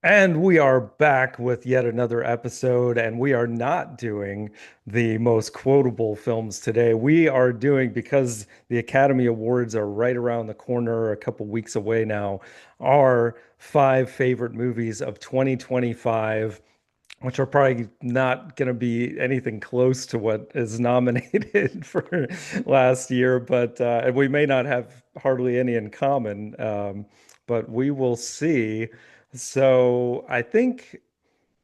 And we are back with yet another episode, and we are not doing the most quotable films today. We are doing, because the Academy Awards are right around the corner, a couple weeks away now, our five favorite movies of 2025, which are probably not going to be anything close to what is nominated for last year, but and we may not have hardly any in common, but we will see. So I think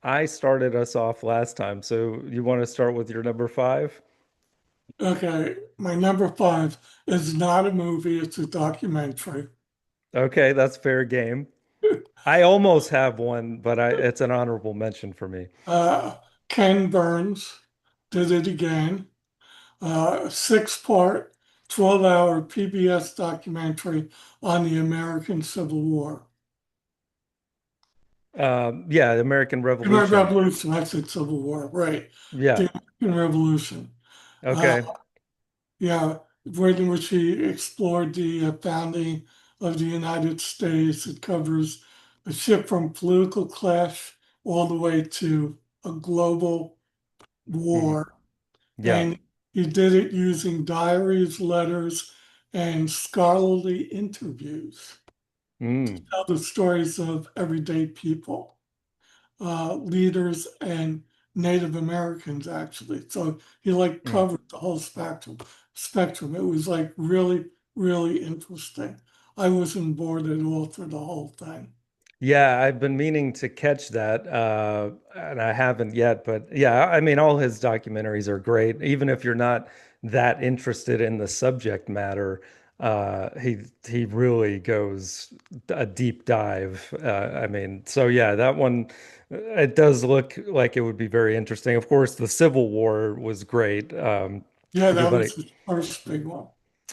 I started us off last time. So you want to start with your number five? Okay, my number five is not a movie, it's a documentary. Okay, that's fair game. I almost have one, but it's an honorable mention for me. Uh, Ken Burns did it again. 6-part, 12-hour PBS documentary on the American Civil War. Yeah, American American Revolution. Revolution, I said Civil War, right. Yeah. The American Revolution. Uh, Okay. yeah, in which he explored the founding of the United States. It covers a shift from political clash all the way to a global Mhm. war. Yeah. And he did it using diaries, letters, and scholarly interviews to Mm. tell the stories of everyday people, leaders, and Native Americans, actually. So he like Mm. covered the whole spectrum. It was like really, really interesting. I wasn't bored at all through the whole thing. Yeah, I've been meaning to catch that, and I haven't yet. But yeah, I mean, all his documentaries are great, even if you're not that interested in the subject matter. He really goes a deep dive. I mean, so yeah, that one it does look like it would be very interesting. Of course, the Civil War was great. Yeah, that Everybody. was his first big one.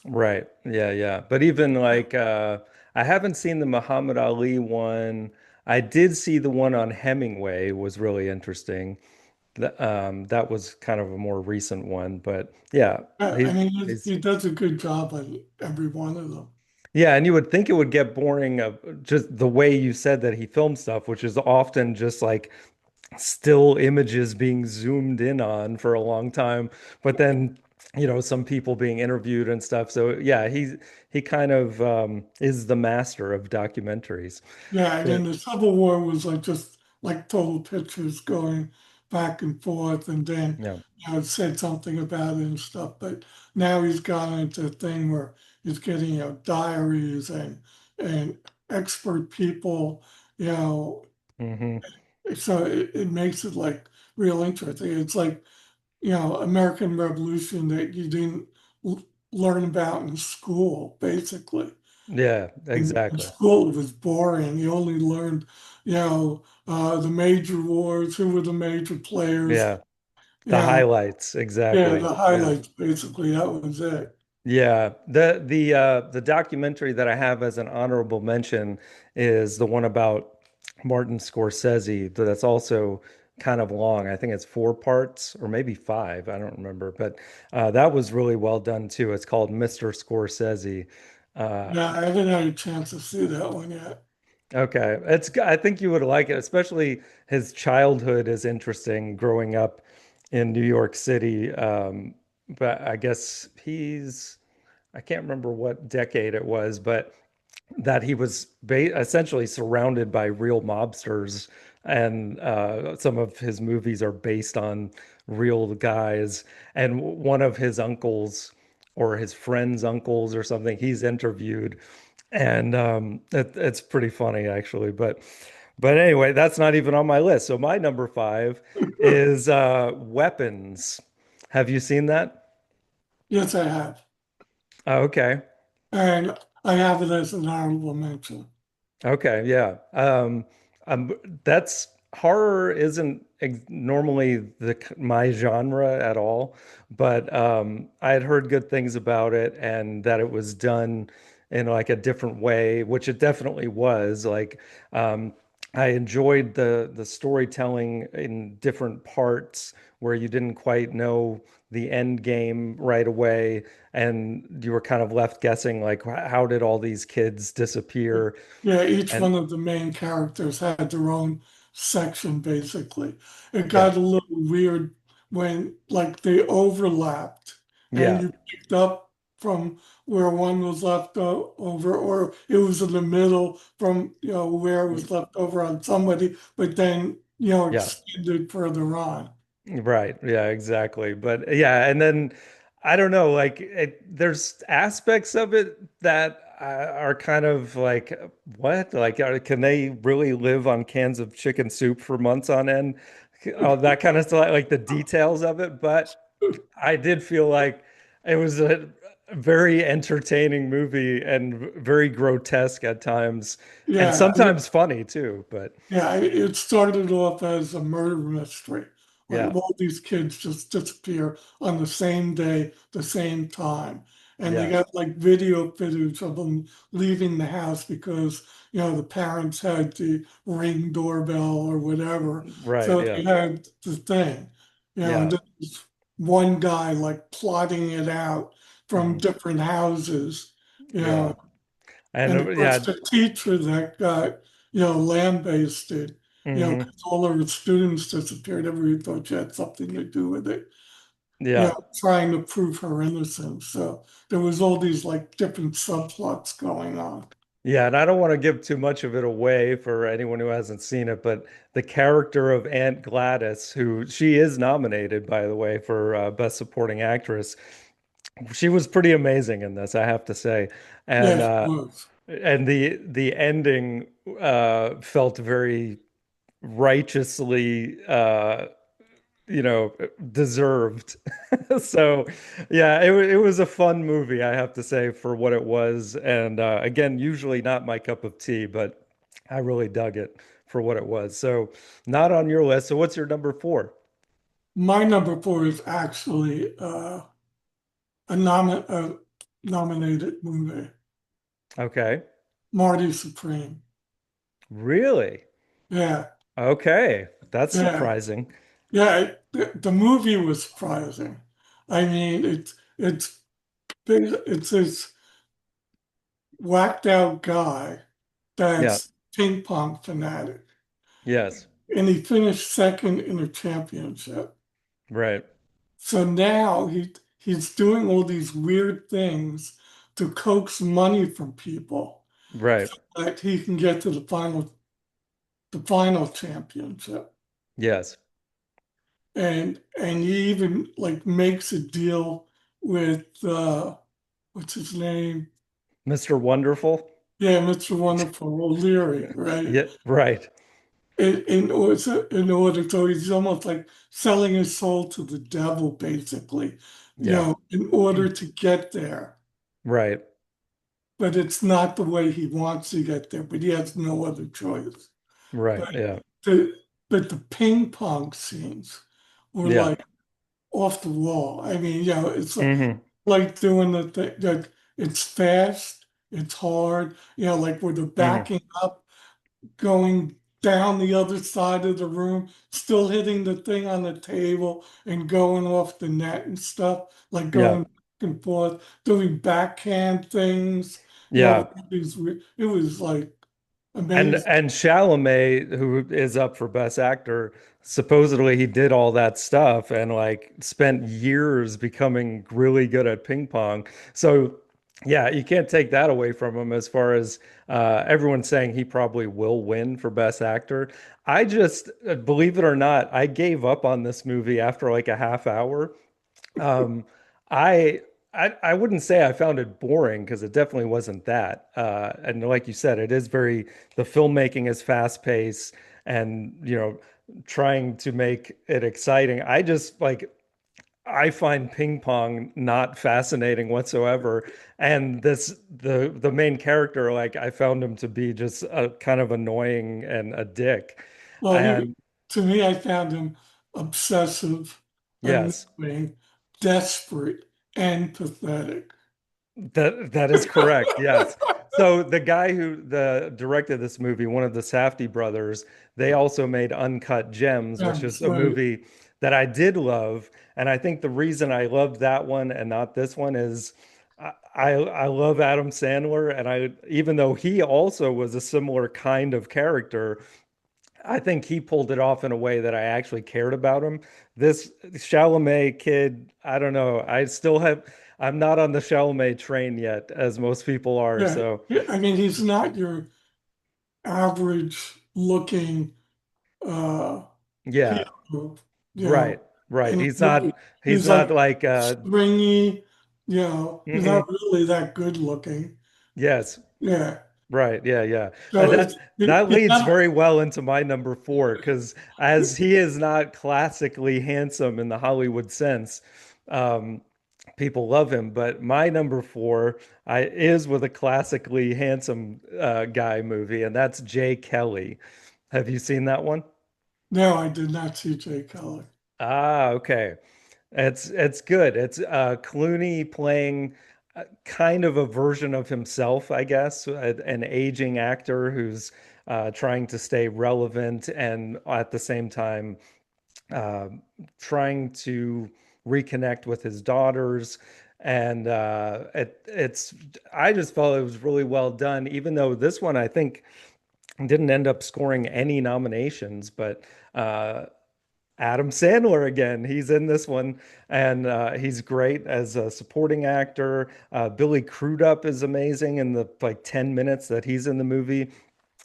Right. Yeah, yeah. But even like I haven't seen the Muhammad Ali one. I did see the one on Hemingway was really interesting. That was kind of a more recent one, but yeah, I mean, he's he does a good job on every one of them. yeah, and you would think it would get boring of just the way you said that he filmed stuff, which is often just like still images being zoomed in on for a long time, but then some people being interviewed and stuff. So yeah, he kind of is the master of documentaries. Yeah, and So then the Civil War was like just like total pictures going back and forth, and then yeah. it said something about it and stuff. But now he's gone into a thing where he's getting diaries and expert people, you know. Hmm. So it makes it like real interesting. It's like American Revolution that you didn't l- learn about in school, basically. Yeah, In exactly. school, it was boring. You only learned, the major wars, who were the major players. Yeah, the Yeah, highlights, yeah, exactly. the Yeah. highlights, basically. That was it. Yeah, the documentary that I have as an honorable mention is the one about Martin Scorsese. That's also kind of long. I think it's four parts or maybe five. I don't remember, but that was really well done too. It's called Mr. Scorsese. Uh, Yeah, I haven't had a chance to see that one yet. okay, I think you would like it, especially his childhood is interesting growing up in New York City. But I guess I can't remember what decade it was, but that he was essentially surrounded by real mobsters, and some of his movies are based on real guys. And one of his uncles or his friend's uncles or something, he's interviewed, and it's pretty funny actually. But anyway, that's not even on my list. So my number five is Weapons. Have you seen that? Yes, I have. Oh, okay. And I have it as an honorable mention. Okay, yeah. That's horror isn't normally my genre at all, but I had heard good things about it and that it was done in like a different way, which it definitely was. Like I enjoyed the storytelling in different parts where you didn't quite know the end game right away, and you were kind of left guessing, like, how did all these kids disappear? Yeah, each And one of the main characters had their own section, basically. It yeah, got a little weird when, like, they overlapped and yeah, you picked up from where one was left over, or it was in the middle from, where it was left over on somebody, but then, yeah. extended further on. Right. Yeah, exactly. But yeah, and then I don't know, like there's aspects of it that are kind of like, what? Like, can they really live on cans of chicken soup for months on end? That kind of stuff, like the details of it. But I did feel like it was a very entertaining movie and very grotesque at times, and Yeah, sometimes funny too. But yeah, it started off as a murder mystery. Like yeah, all these kids just disappear on the same day, the same time. And they yeah, got like video footage of them leaving the house because, the parents had the Ring doorbell or whatever. right. So Yeah, they had the thing, and yeah. then there's one guy like plotting it out from Mhm. different houses, you Yeah. know, And and of course, yeah, the teacher that got, lambasted, hmm, because all of her students disappeared, everybody thought she had something to do with it, yeah, trying to prove her innocence. So there was all these like different subplots going on. yeah. And I don't want to give too much of it away for anyone who hasn't seen it, but the character of Aunt Gladys, who she is nominated, by the way, for Best Supporting Actress, she was pretty amazing in this, I have to say. And Yeah, she was. the ending felt very righteously deserved. So, yeah, it was a fun movie, I have to say, for what it was. And again, usually not my cup of tea, but I really dug it for what it was. So, not on your list. So, what's your number four? My number four is actually a nominated movie, Okay. Marty Supreme. Really? Yeah, Okay. That's yeah, surprising. yeah. The movie was surprising. I mean, it's this whacked out guy Yeah. that's ping pong fanatic. Yes. And he finished second in a championship. Right. So now he's doing all these weird things to coax money from people Right. so that he can get to the final championship. Yes. And he even like makes a deal with what's his name? Mr. Wonderful. Yeah, Mr. Wonderful O'Leary, right? Yeah. Right. In order, so he's almost like selling his soul to the devil, basically, Yeah. in order to get there. Right. But it's not the way he wants to get there, but he has no other choice. Right. But Yeah. the but the ping pong scenes were Yeah. like off the wall. I mean, it's Hmm. like doing the thing that it's fast, it's hard, like where they're Hmm. backing up going down the other side of the room, still hitting the thing on the table and going off the net and stuff, like Yeah. going back and forth, doing backhand things, Yeah. it was like And amazing. Chalamet, who is up for Best Actor, supposedly he did all that stuff and like spent years becoming really good at ping pong. So yeah, you can't take that away from him as far as everyone's saying he probably will win for Best Actor. I just, believe it or not, I gave up on this movie after like a half hour. Um, I, I wouldn't say I found it boring because it definitely wasn't that. And like you said, it is very the filmmaking is fast paced and trying to make it exciting. I just like I find ping pong not fascinating whatsoever. And the main character, like I found him to be just a kind of annoying and a dick. Well, And to me, I found him obsessive, yes. annoying, desperate, and pathetic. That is correct. Yes. So the guy who directed this movie, one of the Safdie brothers, they also made Uncut Gems, which That's is a right. movie that I did love. And I think the reason I loved that one and not this one is I love Adam Sandler, and I even though he also was a similar kind of character, I think he pulled it off in a way that I actually cared about him. This Chalamet kid, I don't know. I'm not on the Chalamet train yet, as most people are. Yeah, So yeah, I mean, he's not your average looking uh yeah, hero, you right, know, right. in a movie. He's He's not like like stringy, he's not mhm. really that good looking. Yes, Yeah. right. Yeah, yeah. So it's That you're leads not, very well into my number four because as he is not classically handsome in the Hollywood sense, um, people love him. But my number four is with a classically handsome guy movie, and that's Jay Kelly. Have you seen that one? no, I did not see Jay Kelly. Ah, okay. It's good. It's Clooney playing kind of a version of himself, I guess, an aging actor who's trying to stay relevant and at the same time uh, trying to reconnect with his daughters. And it's I just felt it was really well done, even though this one I think didn't end up scoring any nominations, but uh, Adam Sandler again. He's in this one, and he's great as a supporting actor. Billy Crudup is amazing in the like 10 minutes that he's in the movie.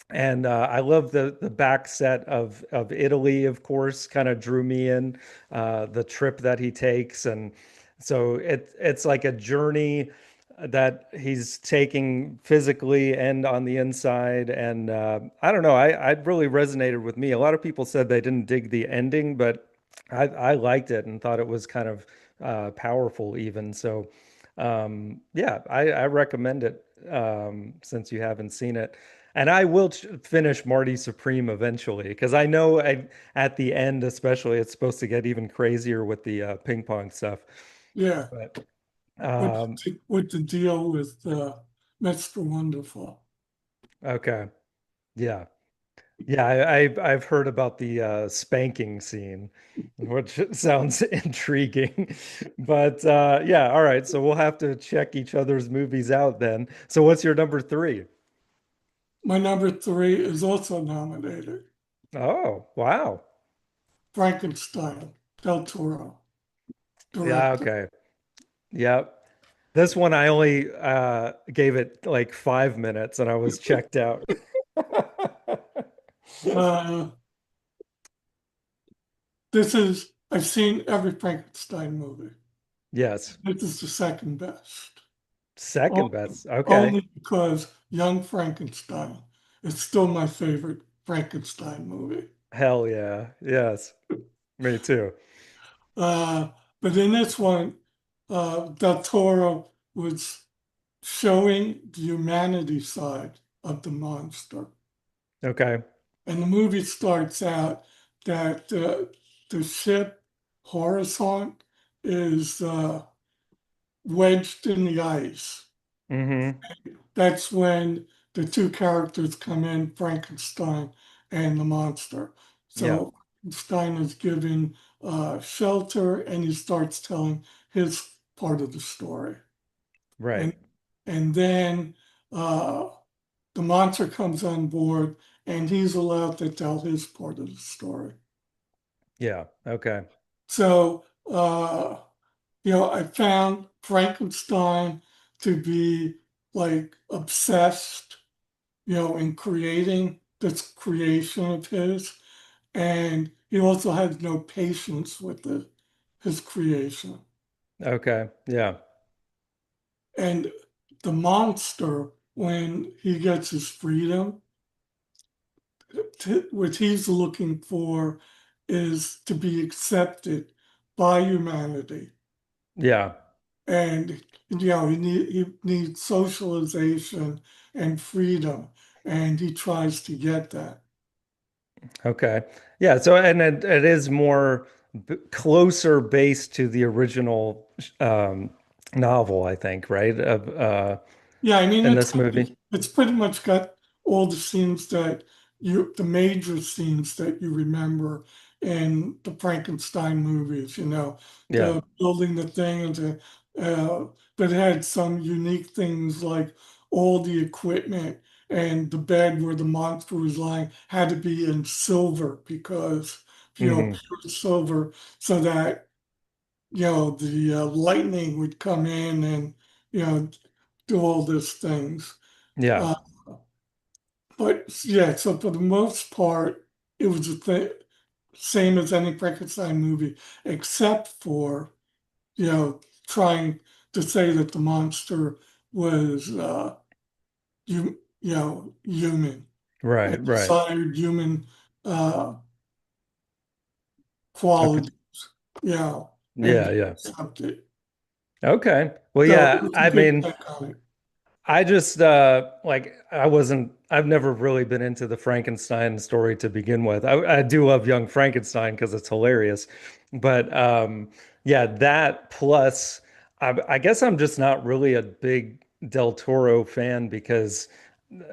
And I love the back set of Italy, of course, kind of drew me in. The trip that he takes, and so it's like a journey that he's taking physically and on the inside. And I don't know, I really resonated with me. A lot of people said they didn't dig the ending, but I liked it and thought it was kind of powerful even. So yeah, I recommend it since you haven't seen it. And I will finish Marty Supreme eventually because I know at the end, especially, it's supposed to get even crazier with the ping pong stuff. Yeah. But What's um, what's the deal with Mr. Wonderful? okay, yeah, yeah, I've heard about the spanking scene, which sounds intriguing. But yeah, all right, so we'll have to check each other's movies out then. So what's your number three? My number three is also nominated. Oh, wow. Frankenstein, Del Toro, Yeah, director. okay. Yep. This one I only gave it like 5 minutes and I was checked out. Uh, I've seen every Frankenstein movie. Yes. This is the second best. Second Only, best. Okay. only because Young Frankenstein is still my favorite Frankenstein movie. Hell yeah. Yes. Me too. Uh, but in this one, Del Toro was showing the humanity side of the monster. Okay. And the movie starts out that the ship Horizont is wedged in the ice. Mm-hmm. That's when the two characters come in, Frankenstein and the monster. Yeah. So Frankenstein is given shelter and he starts telling his part of the story. Right. And and then uh, the monster comes on board and he's allowed to tell his part of the story. Yeah. Okay. So, I found Frankenstein to be like obsessed, in creating this creation of his. And he also had no patience with his creation. Okay. Yeah. And the monster, when he gets his freedom, what he's looking for is to be accepted by humanity. Yeah. And he needs socialization and freedom, and he tries to get that. Okay. Yeah. So, and it is more closer based to the original um, novel, I think, right? Of Yeah, I mean in it's this movie. it's pretty much got all the scenes that the major scenes that you remember in the Frankenstein movies, Yeah. the building the thing and but it had some unique things like all the equipment and the bed where the monster was lying had to be in silver because, Hmm. pure silver so that, the lightning would come in and, you know, do all these things. Yeah. Uh, but yeah, so for the most part, it was the same as any Frankenstein movie, except for, you know, trying to say that the monster was, human Right. and Right. desired human uh, Okay. qualities, and Yeah. Yeah. accepted. Okay. Well, So it yeah. was a I good mean, take on it. I just like I've never really been into the Frankenstein story to begin with. I do love Young Frankenstein because it's hilarious. But yeah, that plus I guess I'm just not really a big Del Toro fan because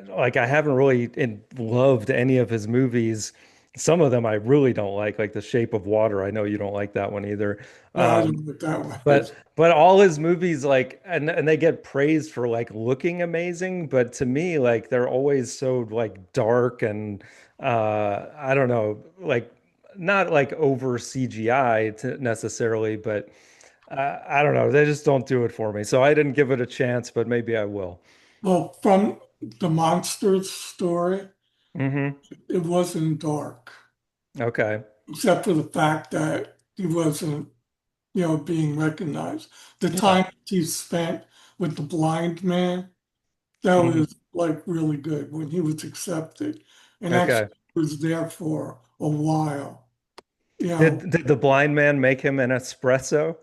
like I haven't really loved any of his movies. Some of them I really don't like The Shape of Water. I know you don't like that one either. No, I Um, don't know what that but was. but all his movies like and they get praised for like looking amazing, but to me like they're always so like dark and I don't know, like not like over CGI necessarily, but I don't know, they just don't do it for me. So I didn't give it a chance, but maybe I will. Well, from the monsters story, Hmm. it wasn't dark, Okay. except for the fact that he wasn't, being recognized. The Yeah. time he spent with the blind man, that Hmm. was like really good when he was accepted and actually Okay. was there for a while, you know. Did the blind man make him an espresso?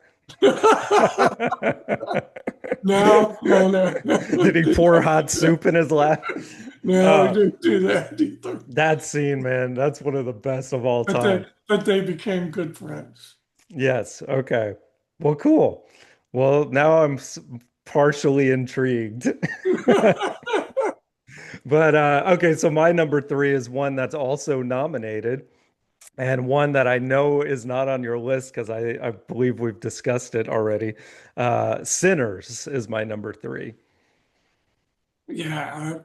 No, no, no, Did he pour hot soup in his lap? no, he Uh, didn't do that either. that scene, man, that's one of the best of all But time. they became good friends. Yes. Okay. Well, cool. Well, now I'm partially intrigued. But okay, so my number three is one that's also nominated and one that I know is not on your list because I believe we've discussed it already. Sinners is my number three. Yeah,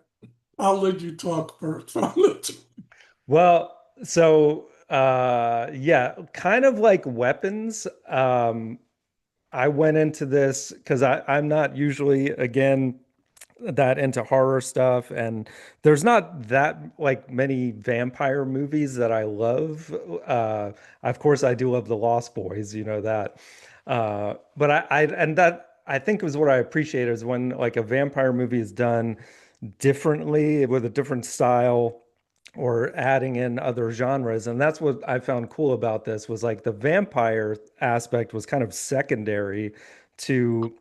I'll let you talk first. I'll let you- Well, so yeah, kind of like weapons. I went into this because I'm not usually again that into horror stuff, and there's not that like many vampire movies that I love. Of course, I do love The Lost Boys, you know that. But I and that I think was what I appreciate is when like a vampire movie is done differently with a different style or adding in other genres. And that's what I found cool about this was like the vampire aspect was kind of secondary to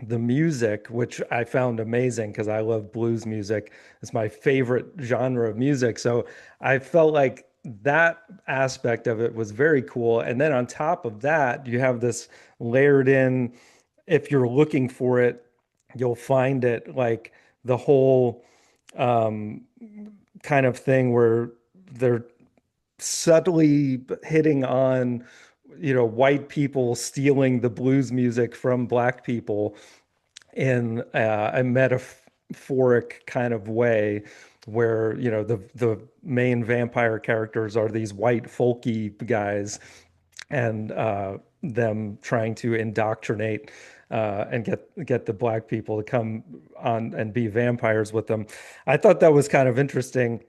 the music, which I found amazing because I love blues music. It's my favorite genre of music. So I felt like that aspect of it was very cool. And then on top of that, you have this layered in, if you're looking for it, you'll find it like the whole um, kind of thing where they're subtly hitting on, white people stealing the blues music from black people in a metaphoric kind of way where the main vampire characters are these white folky guys and them trying to indoctrinate and get the black people to come on and be vampires with them. I thought that was kind of interesting,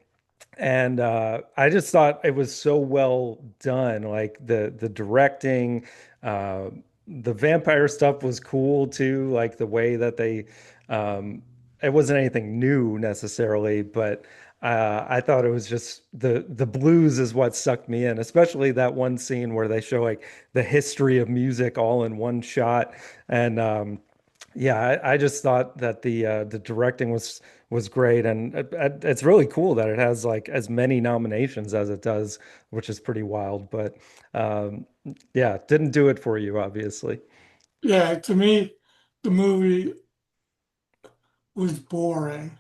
and I just thought it was so well done. Like the directing, the vampire stuff was cool too. Like the way that um, it wasn't anything new necessarily, but I thought it was just the blues is what sucked me in, especially that one scene where they show like the history of music all in one shot, and yeah, I just thought that the directing was great, and it's really cool that it has like as many nominations as it does, which is pretty wild. But um, yeah, didn't do it for you, obviously. Yeah, to me, the movie was boring.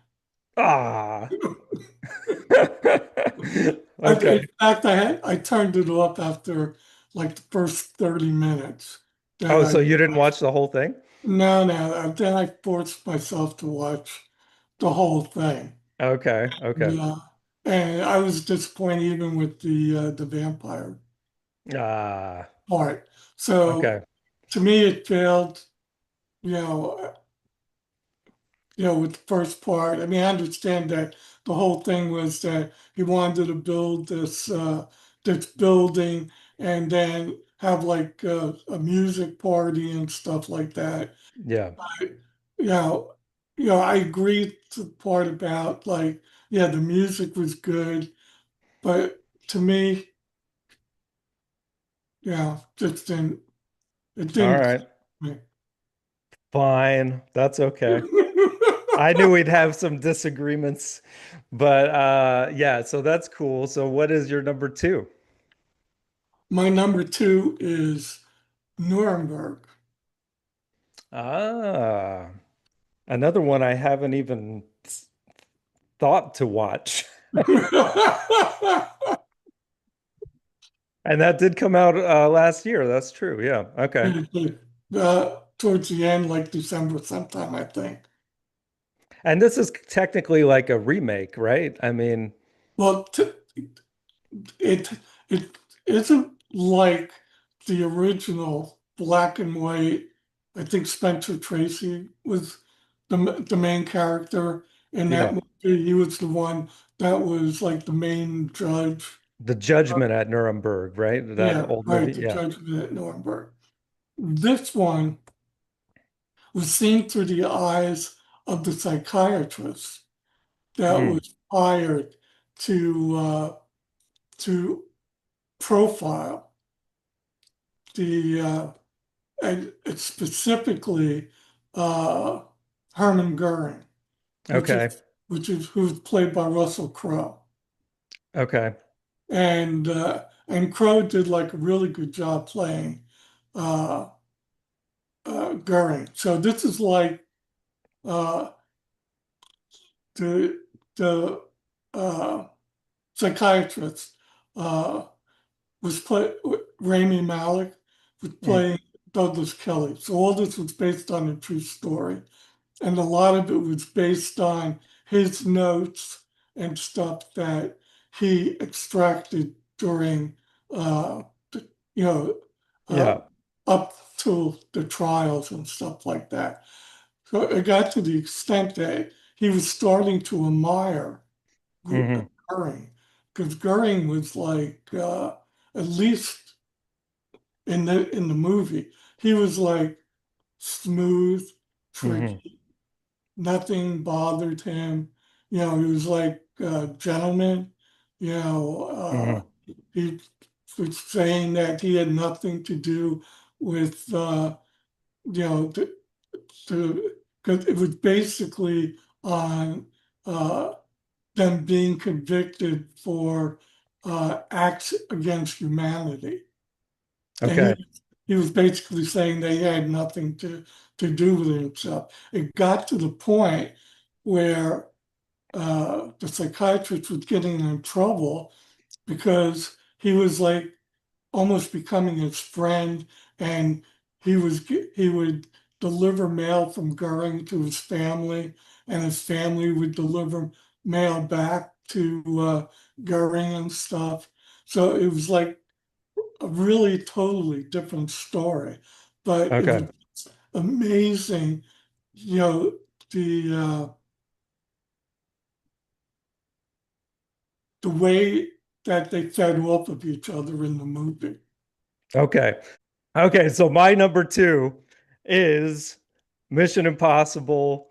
Ah. In Okay. fact, I turned it off after like the first 30 minutes. Then Oh, I so you didn't watch the whole thing? no. Then I forced myself to watch the whole thing. Okay. Okay. Yeah, and I was disappointed even with the vampire Ah. part. So Okay. to me, it failed. You know, with the first part. I mean, I understand that the whole thing was that he wanted to build this building and then have like a music party and stuff like that. Yeah. You know, I agree to the part about like, yeah, the music was good, but to me, just didn't it All didn't right. click with Fine. That's okay. me. I knew we'd have some disagreements, but yeah, so that's cool. So what is your number two? My number two is Nuremberg. Ah, another one I haven't even thought to watch. And that did come out last year. That's true. Yeah. Okay. Towards the end, like December sometime, I think. And this is technically like a remake, right? I mean, Well, it it isn't like the original black and white. I think Spencer Tracy was the main character in that yeah, movie. He was the one that was like the main judge. The Judgment at Nuremberg, right? That Yeah, old right, movie. the Yeah. judge at Nuremberg. This one was seen through the eyes of the psychiatrist that Mm, was hired to profile the and it's specifically uh, Hermann Goering, which okay. is who's played by Russell Crowe, Okay. and Crowe did like a really good job playing uh, Goering. So this is like uh, the the uh, psychiatrist uh, was play Rami Malek was Mm, playing Douglas Kelly. So all this was based on a true story, and a lot of it was based on his notes and stuff that he extracted during, uh, you know, uh, yeah. up to the trials and stuff like that. So it got to the extent that he was starting to admire Hmm. Goering, because Goering was like at least in the movie, he was like smooth, Hmm. tricky, nothing bothered him. He was like a gentleman. Hmm. He was saying that he had nothing to do with you know to because it was basically on uh, them being convicted for acts against humanity. And Okay. he was basically saying they had nothing to do with himself. It got to the point where the psychiatrist was getting in trouble because he was like almost becoming his friend, and he would deliver mail from Goering to his family, and his family would deliver mail back to Goering and stuff. So it was like a really totally different story, but it was Okay. amazing, you know, the way that they fed off of each other in the movie. Okay. Okay. So my number two is Mission Impossible,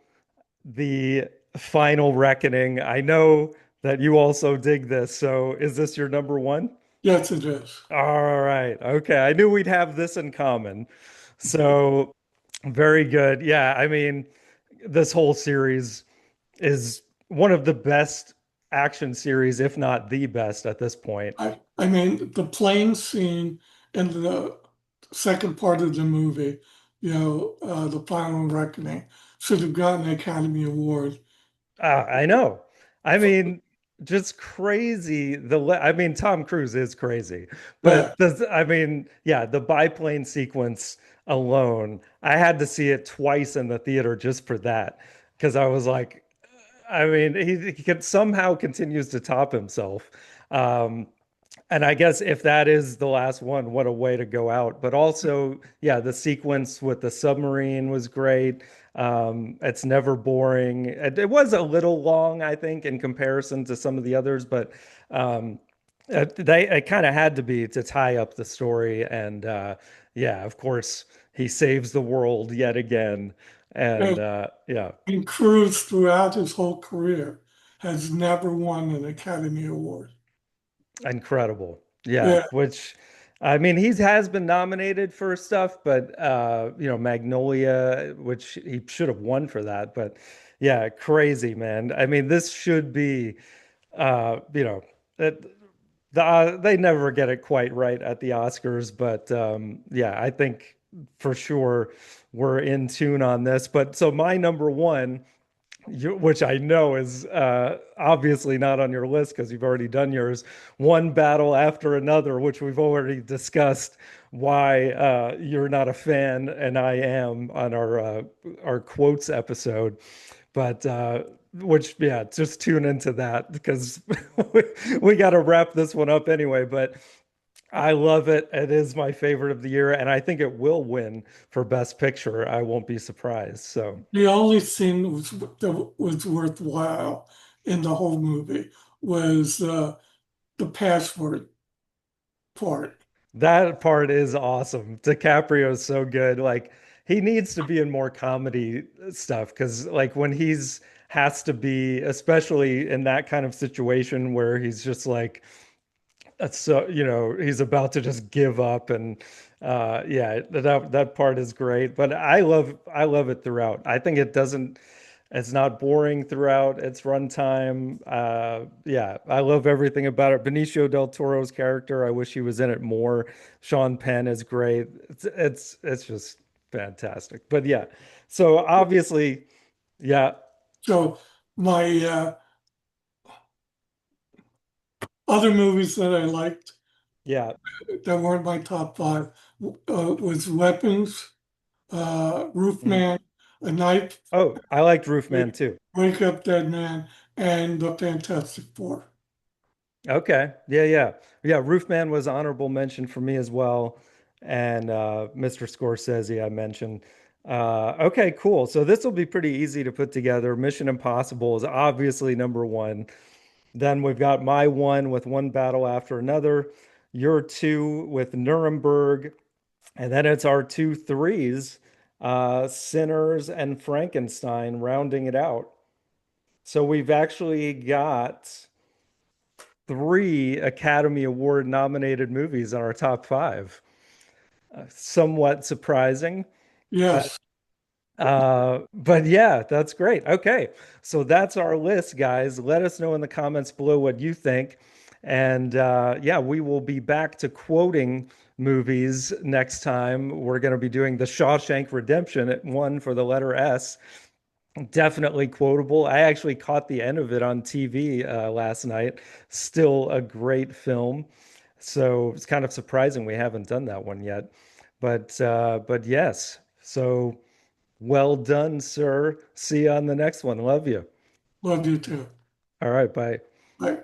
The Final Reckoning. I know that you also dig this. So is this your number one? Yes, it is. All right. Okay. I knew we'd have this in common. So very good. Yeah. I mean, this whole series is one of the best action series, if not the best at this point. I mean, the plane scene in the second part of the movie, The Final Reckoning, should have gotten an Academy Award. I know. I mean, just crazy. I mean, Tom Cruise is crazy, Yeah, but I mean, yeah, the biplane sequence alone, I had to see it twice in the theater just for that because I was like, I mean, he can somehow continues to top himself. Um, and I guess if that is the last one, what a way to go out. But also, yeah, the sequence with the submarine was great. It's never boring. It was a little long, I think, in comparison to some of the others, but it kind of had to be to tie up the story. And yeah, of course, he saves the world yet again. And and, yeah, and Cruise throughout his whole career has never won an Academy Award. incredible. Yeah, Yeah, which I mean, he has been nominated for stuff, but Magnolia, which he should have won for that, but yeah, crazy, man. I mean, this should be you know, it, they never get it quite right at the Oscars, but yeah, I think for sure we're in tune on this. But so my number one, which I know is obviously not on your list because you've already done yours, One Battle After Another, which we've already discussed why you're not a fan and I am on our quotes episode. But which, yeah, just tune into that because we got to wrap this one up anyway. But I love it. It is my favorite of the year, and I think it will win for Best Picture. I won't be surprised. So. the only scene that was worthwhile in the whole movie was the password part. That part is awesome. DiCaprio is so good. Like he needs to be in more comedy stuff because like when he's has to be, especially in that kind of situation where he's just like so he's about to just give up and yeah, that part is great. But I love it throughout. I think it's not boring throughout its runtime. Yeah, I love everything about it. Benicio del Toro's character, I wish he was in it more. Sean Penn is great. It's just fantastic. But yeah, so obviously, yeah, So my other movies that I liked yeah. that weren't my top five was Weapons, Mhm. Roofman, A Night, Oh, I liked Roofman too. Wake Up Dead Man, and The Fantastic Four. Okay. Yeah, yeah. Yeah, Roofman was honorable mention for me as well. And Mr. Scorsese I mentioned. Okay, cool. So this will be pretty easy to put together. Mission Impossible is obviously number one. Then we've got my one with One Battle After Another, your two with Nuremberg, and then it's our two threes, Sinners and Frankenstein rounding it out. So we've actually got three Academy Award nominated movies in our top five. Somewhat surprising, but Yes, but yeah, that's great. Okay, so that's our list, guys. Let us know in the comments below what you think, and yeah, we will be back to quoting movies next time. We're going to be doing The Shawshank Redemption at one for the letter S. Definitely quotable. I actually caught the end of it on TV last night. Still a great film. So it's kind of surprising we haven't done that one yet. But yes. So well done, sir. See you on the next one. Love you. love you too. All right, bye. Bye.